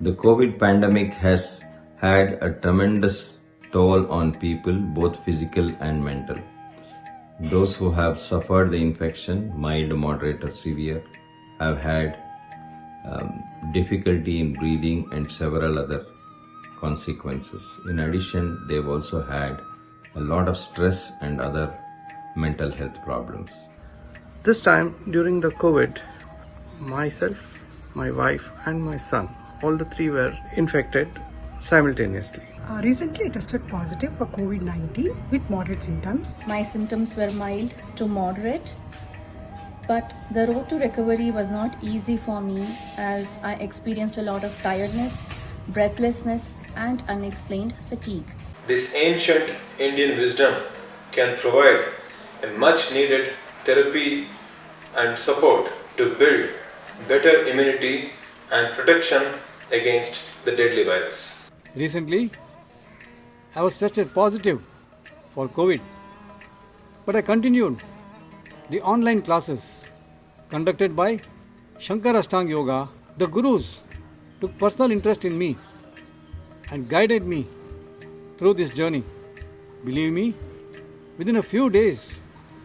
The COVID pandemic has had a tremendous toll on people, both physical and mental. Those who have suffered the infection, mild, moderate, or severe, have had difficulty in breathing and several other consequences. In addition, they've also had a lot of stress and other mental health problems. This time during the COVID, myself, my wife, and my son, all the three were infected simultaneously. Recently, I tested positive for COVID-19 with moderate symptoms. My symptoms were mild to moderate, but the road to recovery was not easy for me as I experienced a lot of tiredness, breathlessness, and unexplained fatigue. This ancient Indian wisdom can provide a much needed therapy and support to build better immunity and protection against the deadly virus. Recently, I was tested positive for COVID, but I continued the online classes conducted by Shankar Ashtanga Yoga. The gurus took personal interest in me and guided me through this journey. Believe me, within a few days,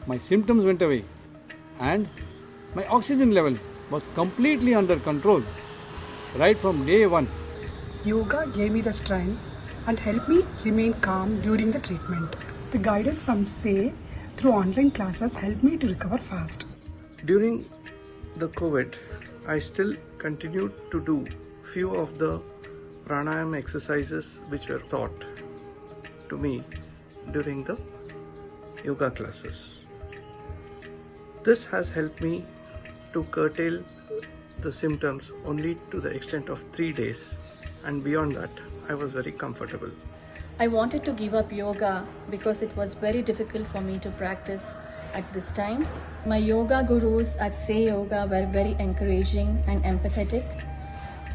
my symptoms went away and my oxygen level was completely under control right from day one. Yoga gave me the strength and helped me remain calm during the treatment. The guidance from SAY through online classes helped me to recover fast. During the COVID, I still continued to do few of the pranayama exercises which were taught to me during the yoga classes. This has helped me to curtail the symptoms only to the extent of 3 days, and beyond that I was very comfortable. I wanted to give up yoga because it was very difficult for me to practice at this time. My yoga gurus at Say Yoga were very encouraging and empathetic.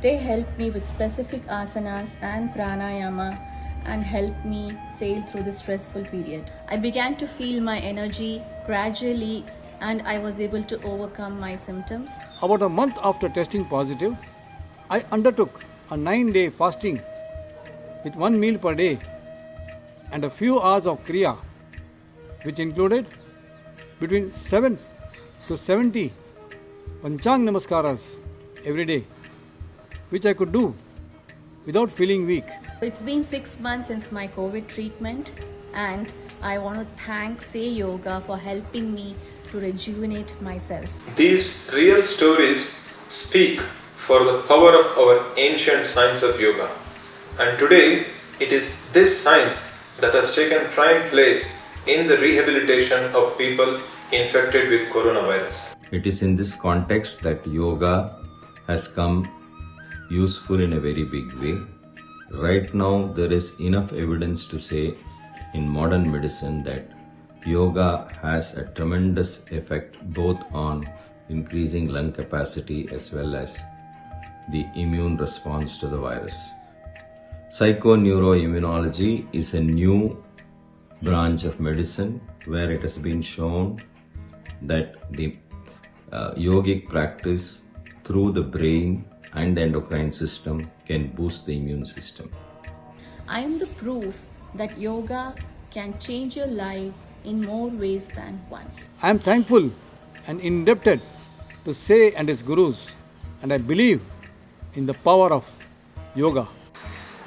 They helped me with specific asanas and pranayama and helped me sail through the stressful period. I began to feel my energy gradually and I was able to overcome my symptoms. About a month after testing positive, I undertook a 9-day fasting with 1 meal per day and a few hours of Kriya, which included between 7 to 70 Panchang Namaskaras every day, which I could do without feeling weak. It's been 6 months since my COVID treatment and I want to thank Say Yoga for helping me to rejuvenate myself. These real stories speak for the power of our ancient science of yoga. And today, it is this science that has taken prime place in the rehabilitation of people infected with coronavirus. It is in this context that yoga has come useful in a very big way. Right now, there is enough evidence to say in modern medicine that yoga has a tremendous effect both on increasing lung capacity as well as the immune response to the virus. Psychoneuroimmunology is a new branch of medicine where it has been shown that the yogic practice through the brain and the endocrine system can boost the immune system. I am the proof that yoga can change your life in more ways than one. I am thankful and indebted to Say and his gurus, and I believe in the power of yoga.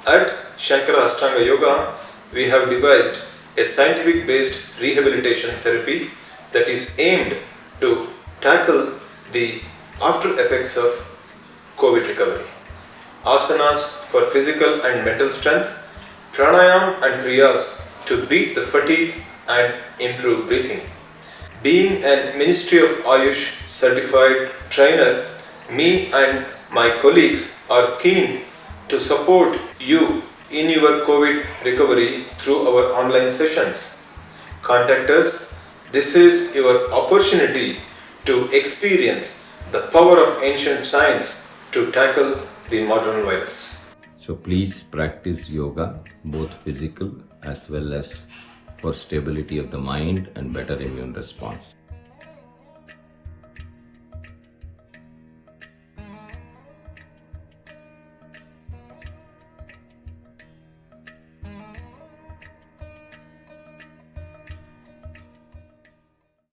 At Shankara Ashtanga Yoga, we have devised a scientific-based rehabilitation therapy that is aimed to tackle the after effects of COVID recovery. Asanas for physical and mental strength, pranayam and kriyas to beat the fatigue and improve breathing. Being a Ministry of Ayush certified trainer, me and my colleagues are keen to support you in your COVID recovery through our online sessions. Contact us. This is your opportunity to experience the power of ancient science to tackle the modern virus. So please practice yoga, both physical as well as for stability of the mind and better immune response.